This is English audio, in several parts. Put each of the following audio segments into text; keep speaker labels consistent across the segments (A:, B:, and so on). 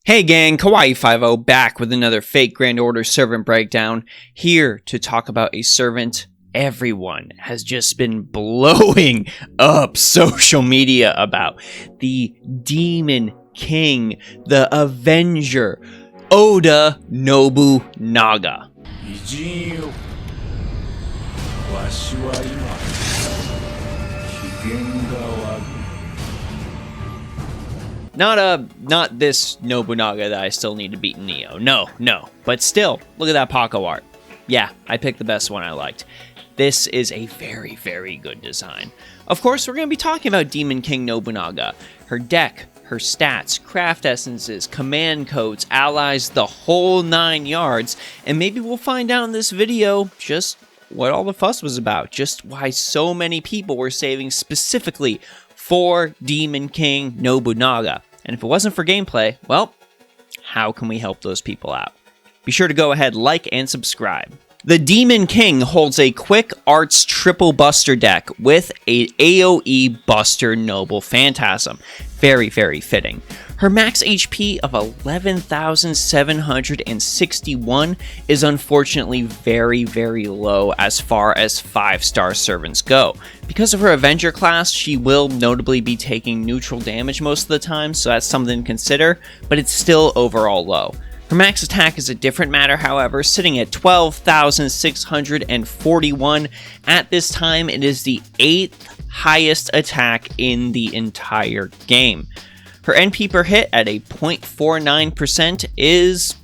A: Hey gang, Kawaii50 back with another fake Grand Order servant breakdown, here to talk about a servant everyone has just been blowing up social media about. The Demon King, the Avenger, Oda Nobunaga. Not this Nobunaga that I still need to beat in Neo. No. But still, look at that Paco art. Yeah, I picked the best one I liked. This is a very, very good design. Of course, we're going to be talking about Demon King Nobunaga. Her deck, her stats, craft essences, command codes, allies, the whole 9 yards. And maybe we'll find out in this video just what all the fuss was about. Just why so many people were saving specifically for Demon King Nobunaga. And if it wasn't for gameplay, well, how can we help those people out? Be sure to go ahead, like, and subscribe. The Demon King holds a Quick Arts triple buster deck with a AoE buster Noble Phantasm. Very, very fitting. Her max HP of 11,761 is unfortunately very, very low as far as 5-star servants go. Because of her Avenger class, she will notably be taking neutral damage most of the time, so that's something to consider, but it's still overall low. Her max attack is a different matter, however, sitting at 12,641. At this time, it is the 8th highest attack in the entire game. Her NP per hit at a 0.49% is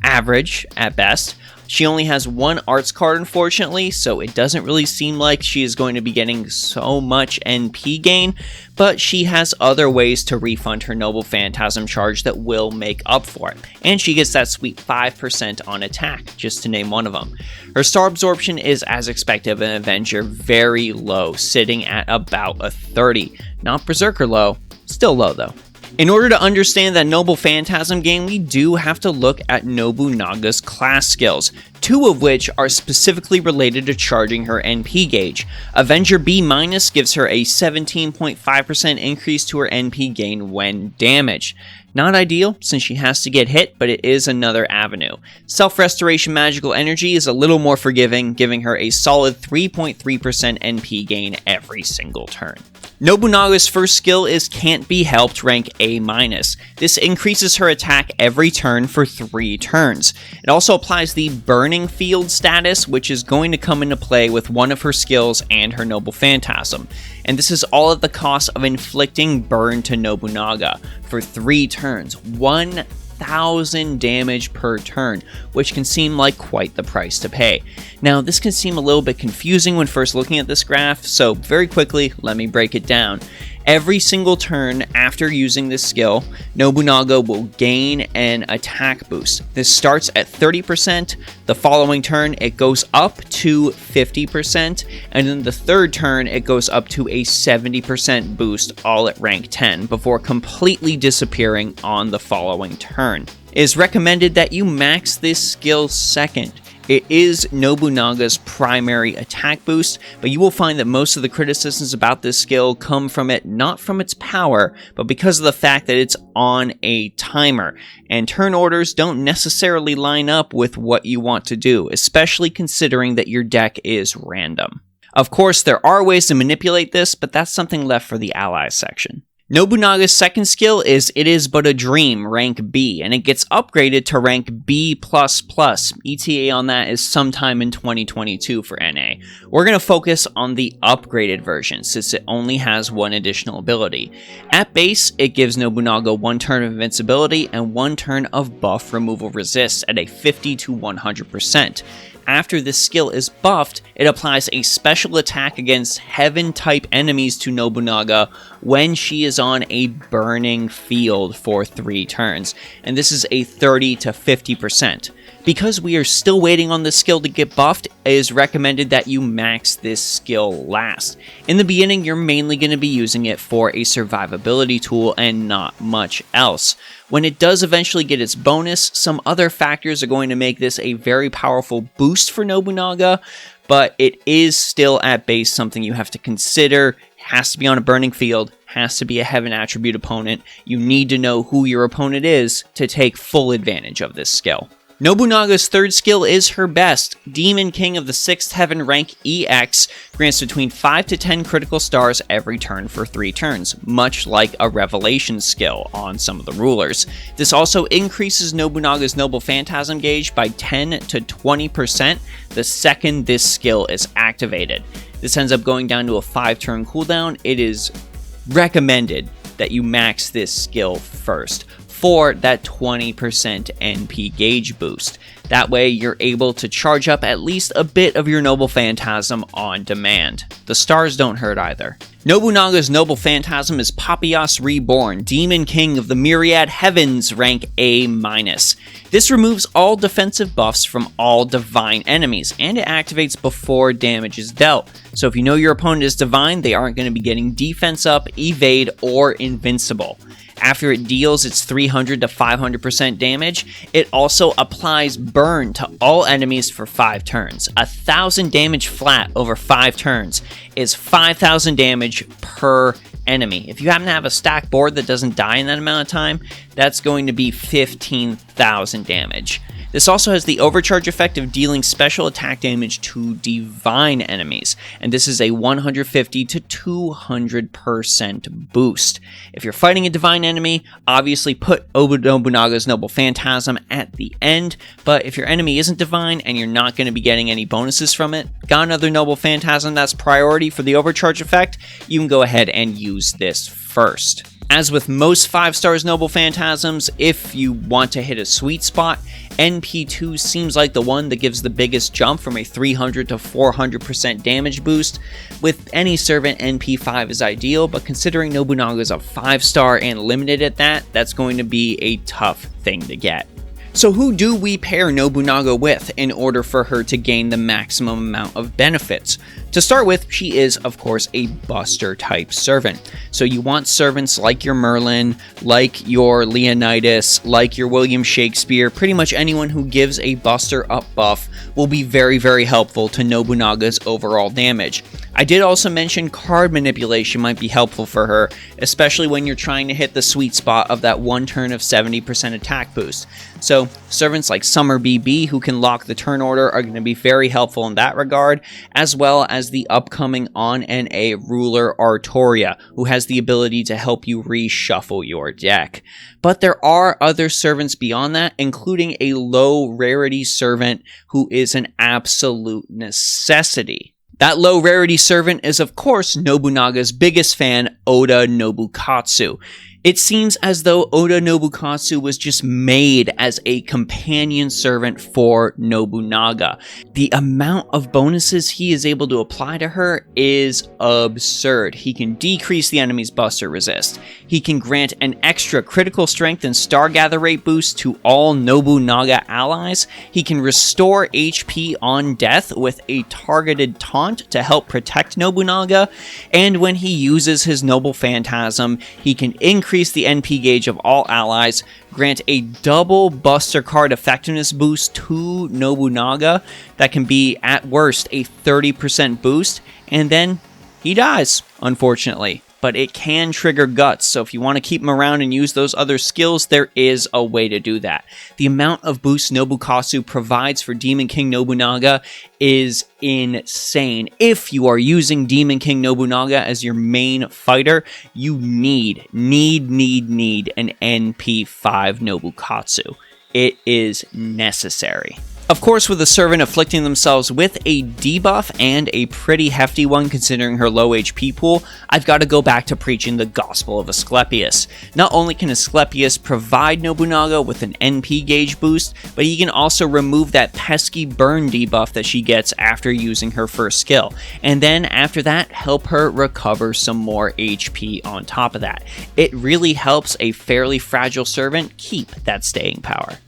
A: average at best. She only has one arts card, unfortunately, so it doesn't really seem like she is going to be getting so much NP gain, but she has other ways to refund her Noble Phantasm charge that will make up for it. And she gets that sweet 5% on attack, just to name one of them. Her star absorption is, as expected of an Avenger, very low, sitting at about a 30. Not Berserker low, still low though. In order to understand that Noble Phantasm game, we do have to look at Nobunaga's class skills, 2 of which are specifically related to charging her NP gauge. Avenger B- gives her a 17.5% increase to her NP gain when damaged. Not ideal, since she has to get hit, but it is another avenue. Self-Restoration Magical Energy is a little more forgiving, giving her a solid 3.3% NP gain every single turn. Nobunaga's first skill is Can't Be Helped rank A-. This increases her attack every turn for 3 turns. It also applies the Burning Field status, which is going to come into play with one of her skills and her Noble Phantasm. And this is all at the cost of inflicting burn to Nobunaga for 3 turns, 1,000 damage per turn, which can seem like quite the price to pay. Now, this can seem a little bit confusing when first looking at this graph, so very quickly, let me break it down. Every single turn after using this skill, Nobunaga will gain an attack boost. This starts at 30%, the following turn it goes up to 50%, and then the third turn it goes up to a 70% boost, all at rank 10, before completely disappearing on the following turn. It is recommended that you max this skill second. It is Nobunaga's primary attack boost, but you will find that most of the criticisms about this skill come from it not from its power, but because of the fact that it's on a timer, and turn orders don't necessarily line up with what you want to do, especially considering that your deck is random. Of course, there are ways to manipulate this, but that's something left for the allies section. Nobunaga's second skill is It Is But a Dream, rank B, and it gets upgraded to rank B++. ETA on that is sometime in 2022 for NA. We're going to focus on the upgraded version, since it only has one additional ability. At base, it gives Nobunaga 1 turn of invincibility and 1 turn of buff removal resist at a 50 to 100%. After this skill is buffed, it applies a special attack against heaven-type enemies to Nobunaga when she is on a burning field for 3 turns, and this is a 30 to 50%. Because we are still waiting on this skill to get buffed, it is recommended that you max this skill last. In the beginning, you're mainly going to be using it for a survivability tool and not much else. When it does eventually get its bonus, some other factors are going to make this a very powerful boost for Nobunaga, but it is still at base something you have to consider has to be on a burning field, has to be a heaven attribute opponent. You need to know who your opponent is to take full advantage of this skill. Nobunaga's third skill is her best. Demon King of the 6th Heaven rank EX grants between 5 to 10 critical stars every turn for 3 turns, much like a Revelation skill on some of the rulers. This also increases Nobunaga's Noble Phantasm gauge by 10 to 20% the second this skill is activated. This ends up going down to a 5-turn cooldown. It is recommended that you max this skill first for that 20% NP gauge boost. That way you're able to charge up at least a bit of your Noble Phantasm on demand. The stars don't hurt either. Nobunaga's Noble Phantasm is Papias Reborn, Demon King of the Myriad Heavens, rank A-. This removes all defensive buffs from all divine enemies, and it activates before damage is dealt. So if you know your opponent is divine, they aren't going to be getting defense up, evade, or invincible. After it deals its 300 to 500% damage, it also applies burn to all enemies for 5 turns. 1,000 damage flat over 5 turns is 5,000 damage per enemy. If you happen to have a stack board that doesn't die in that amount of time, that's going to be 15,000 damage. This also has the overcharge effect of dealing special attack damage to divine enemies, and this is a 150 to 200% boost. If you're fighting a divine enemy, obviously put Nobunaga's Noble Phantasm at the end, but if your enemy isn't divine and you're not going to be getting any bonuses from it, got another Noble Phantasm that's priority for the overcharge effect, you can go ahead and use this first. As with most 5-stars Noble Phantasms, if you want to hit a sweet spot, NP2 seems like the one that gives the biggest jump from a 300 to 400% damage boost. With any servant, NP5 is ideal, but considering Nobunaga's a 5-star and limited at that, that's going to be a tough thing to get. So who do we pair Nobunaga with in order for her to gain the maximum amount of benefits? To start with, she is, of course, a buster type servant. So you want servants like your Merlin, like your Leonidas, like your William Shakespeare. Pretty much anyone who gives a buster up buff will be very, very helpful to Nobunaga's overall damage. I did also mention card manipulation might be helpful for her, especially when you're trying to hit the sweet spot of that 1 turn of 70% attack boost. So servants like Summer BB, who can lock the turn order, are going to be very helpful in that regard, as well as the upcoming on NA ruler Artoria, who has the ability to help you reshuffle your deck. But there are other servants beyond that, including a low rarity servant who is an absolute necessity. That low rarity servant is, of course, Nobunaga's biggest fan, Oda Nobukatsu. It seems as though Oda Nobukatsu was just made as a companion servant for Nobunaga. The amount of bonuses he is able to apply to her is absurd. He can decrease the enemy's buster resist. He can grant an extra critical strength and star gather rate boost to all Nobunaga allies. He can restore HP on death with a targeted taunt to help protect Nobunaga. And when he uses his Noble Phantasm, he can increase the NP gauge of all allies, grant a double buster card effectiveness boost to Nobunaga that can be at worst a 30% boost, and then he dies, unfortunately. But it can trigger guts, so if you want to keep him around and use those other skills, there is a way to do that. The amount of boost Nobukatsu provides for Demon King Nobunaga is insane. If you are using Demon King Nobunaga as your main fighter, you need an NP5 Nobukatsu. It is necessary. Of course, with a servant afflicting themselves with a debuff, and a pretty hefty one considering her low HP pool, I've got to go back to preaching the gospel of Asclepius. Not only can Asclepius provide Nobunaga with an NP gauge boost, but he can also remove that pesky burn debuff that she gets after using her first skill, and then after that, help her recover some more HP on top of that. It really helps a fairly fragile servant keep that staying power.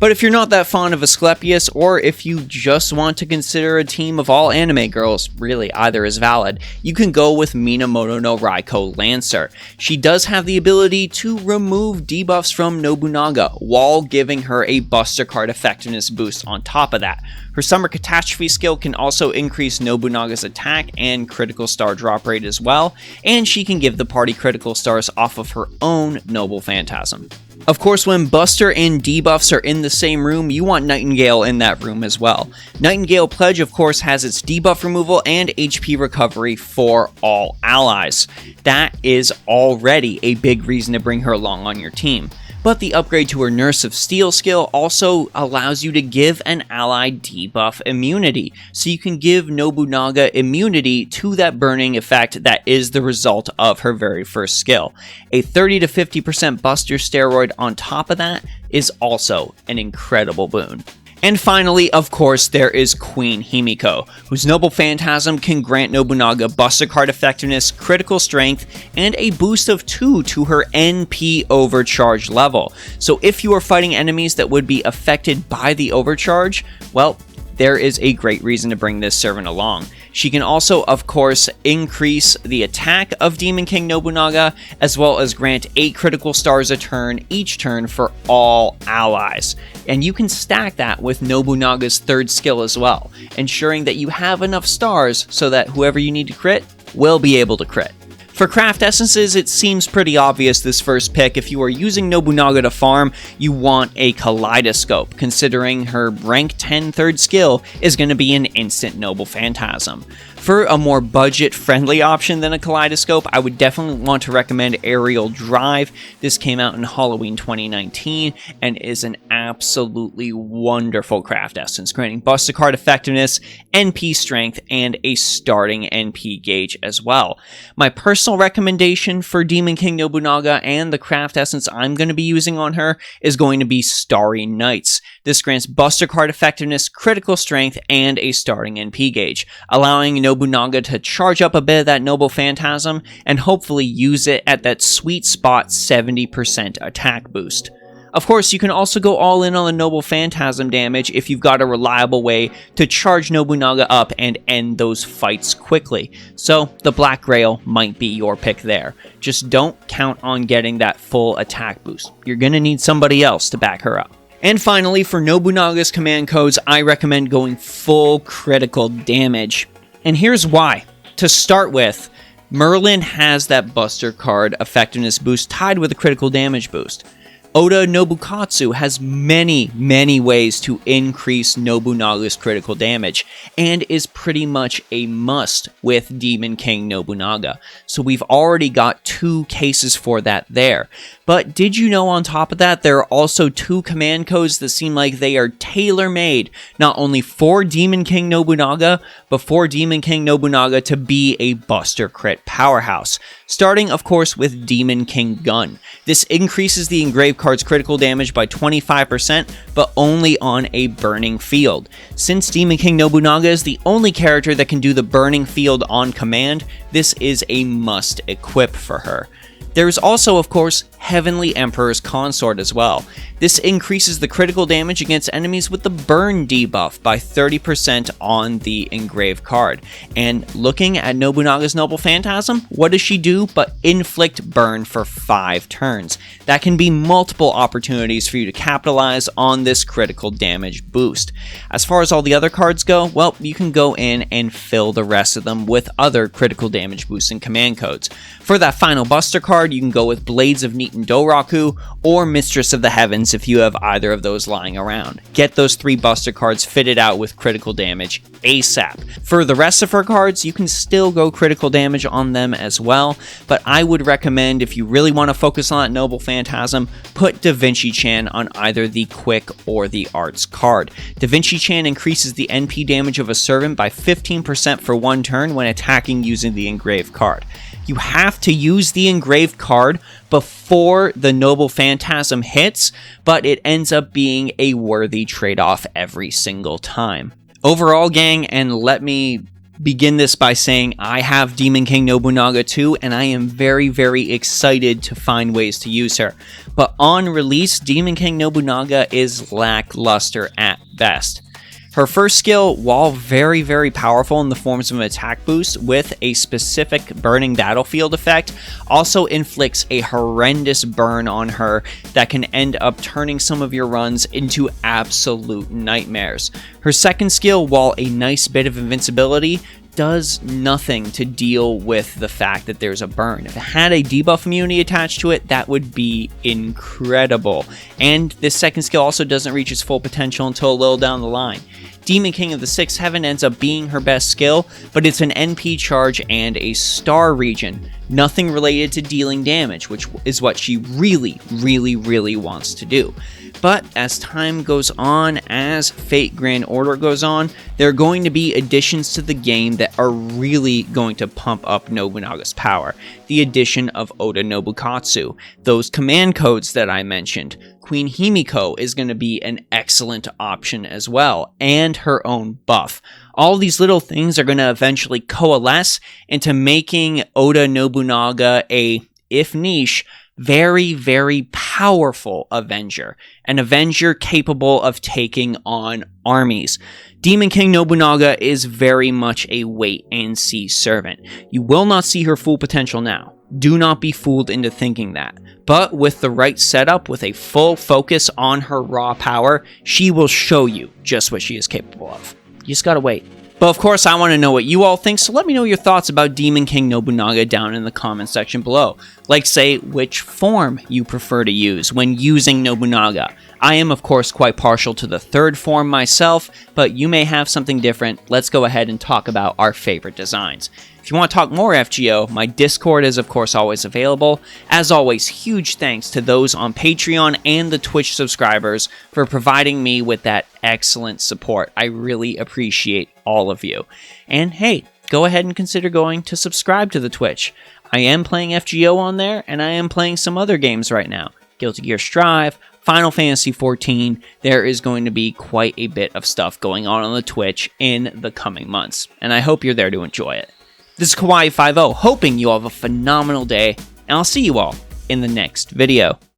A: But if you're not that fond of Asclepius, or if you just want to consider a team of all anime girls, really either is valid, you can go with Minamoto no Raiko Lancer. She does have the ability to remove debuffs from Nobunaga, while giving her a Buster Card effectiveness boost on top of that. Her Summer Catastrophe skill can also increase Nobunaga's attack and critical star drop rate as well, and she can give the party critical stars off of her own Noble Phantasm. Of course, when Buster and debuffs are in the same room, you want Nightingale in that room as well. Nightingale Pledge, of course, has its debuff removal and HP recovery for all allies. That is already a big reason to bring her along on your team. But the upgrade to her Nurse of Steel skill also allows you to give an ally debuff immunity, so you can give Nobunaga immunity to that burning effect that is the result of her very first skill. A 30 to 50% Buster steroid on top of that is also an incredible boon. And finally, of course, there is Queen Himiko, whose Noble Phantasm can grant Nobunaga Buster Card effectiveness, critical strength, and a boost of 2 to her NP overcharge level. So if you are fighting enemies that would be affected by the overcharge, well, there is a great reason to bring this servant along. She can also, of course, increase the attack of Demon King Nobunaga, as well as grant 8 critical stars a turn each turn for all allies. And you can stack that with Nobunaga's third skill as well, ensuring that you have enough stars so that whoever you need to crit will be able to crit. For craft essences, it seems pretty obvious this first pick. If you are using Nobunaga to farm, you want a Kaleidoscope, considering her rank 10 third skill is going to be an instant Noble Phantasm. For a more budget-friendly option than a Kaleidoscope, I would definitely want to recommend Aerial Drive. This came out in Halloween 2019 and is an absolutely wonderful craft essence, granting Buster Card effectiveness, NP strength, and a starting NP gauge as well. My personal recommendation for Demon King Nobunaga and the craft essence I'm going to be using on her is going to be Starry Nights. This grants Buster Card effectiveness, critical strength, and a starting NP gauge, allowing Nobunaga to charge up a bit of that Noble Phantasm and hopefully use it at that sweet spot 70% attack boost. Of course, you can also go all in on the Noble Phantasm damage if you've got a reliable way to charge Nobunaga up and end those fights quickly. So, the Black Grail might be your pick there. Just don't count on getting that full attack boost. You're gonna need somebody else to back her up. And finally, for Nobunaga's command codes, I recommend going full critical damage. And here's why. To start with, Merlin has that Buster Card effectiveness boost tied with a critical damage boost. Oda Nobukatsu has many ways to increase Nobunaga's critical damage, and is pretty much a must with Demon King Nobunaga. So we've already got 2 cases for that there. But did you know on top of that, there are also 2 command codes that seem like they are tailor-made, not only for Demon King Nobunaga, but for Demon King Nobunaga to be a Buster Crit powerhouse. Starting, of course, with Demon King Gun. This increases the engraved card's critical damage by 25%, but only on a burning field. Since Demon King Nobunaga is the only character that can do the burning field on command, this is a must equip for her. There is also, of course, Heavenly Emperor's Consort as well. This increases the critical damage against enemies with the burn debuff by 30% on the engraved card. And looking at Nobunaga's Noble Phantasm, what does she do but inflict burn for 5 turns? That can be multiple opportunities for you to capitalize on this critical damage boost. As far as all the other cards go, well, you can go in and fill the rest of them with other critical damage boosting command codes. For that final Buster card, you can go with Blades of Niten Doraku or Mistress of the Heavens if you have either of those lying around. Get those 3 Buster cards fitted out with critical damage ASAP. For the rest of her cards, you can still go critical damage on them as well, but I would recommend, if you really want to focus on that Noble Phantasm, put Da Vinci Chan on either the Quick or the Arts card. Da Vinci Chan increases the NP damage of a servant by 15% for 1 turn when attacking using the engraved card. You have to use the engraved card before the Noble Phantasm hits, but it ends up being a worthy trade-off every single time. Overall, gang, and let me begin this by saying I have Demon King Nobunaga too, and I am very, very excited to find ways to use her. But on release, Demon King Nobunaga is lackluster at best. Her first skill, while very, very powerful in the forms of an attack boost with a specific burning battlefield effect, also inflicts a horrendous burn on her that can end up turning some of your runs into absolute nightmares. Her second skill, while a nice bit of invincibility, does nothing to deal with the fact that there's a burn. If it had a debuff immunity attached to it, that would be incredible. And this second skill also doesn't reach its full potential until a little down the line. Demon King of the Sixth Heaven ends up being her best skill, but it's an NP charge and a star region. Nothing related to dealing damage, which is what she really, really, really wants to do. But as time goes on, as Fate Grand Order goes on, there are going to be additions to the game that are really going to pump up Nobunaga's power. The addition of Oda Nobukatsu, those command codes that I mentioned. Queen Himiko is going to be an excellent option as well, and her own buff. All these little things are going to eventually coalesce into making Oda Nobunaga a, if niche, very, very powerful Avenger. An Avenger capable of taking on armies. Demon King Nobunaga is very much a wait-and-see servant. You will not see her full potential now. Do not be fooled into thinking that. But with the right setup, with a full focus on her raw power, she will show you just what she is capable of. You just gotta wait. But of course, I want to know what you all think, so let me know your thoughts about Demon King Nobunaga down in the comment section below. Like, say, which form you prefer to use when using Nobunaga. I am, of course, quite partial to the third form myself, but you may have something different. Let's go ahead and talk about our favorite designs. If you want to talk more FGO, my Discord is of course always available. As always, huge thanks to those on Patreon and the Twitch subscribers for providing me with that excellent support. I really appreciate all of you. And hey, go ahead and consider going to subscribe to the Twitch. I am playing FGO on there, and I am playing some other games right now. Guilty Gear Strive, Final Fantasy XIV. There is going to be quite a bit of stuff going on the Twitch in the coming months, and I hope you're there to enjoy it. This is Kawaii50, hoping you all have a phenomenal day, and I'll see you all in the next video.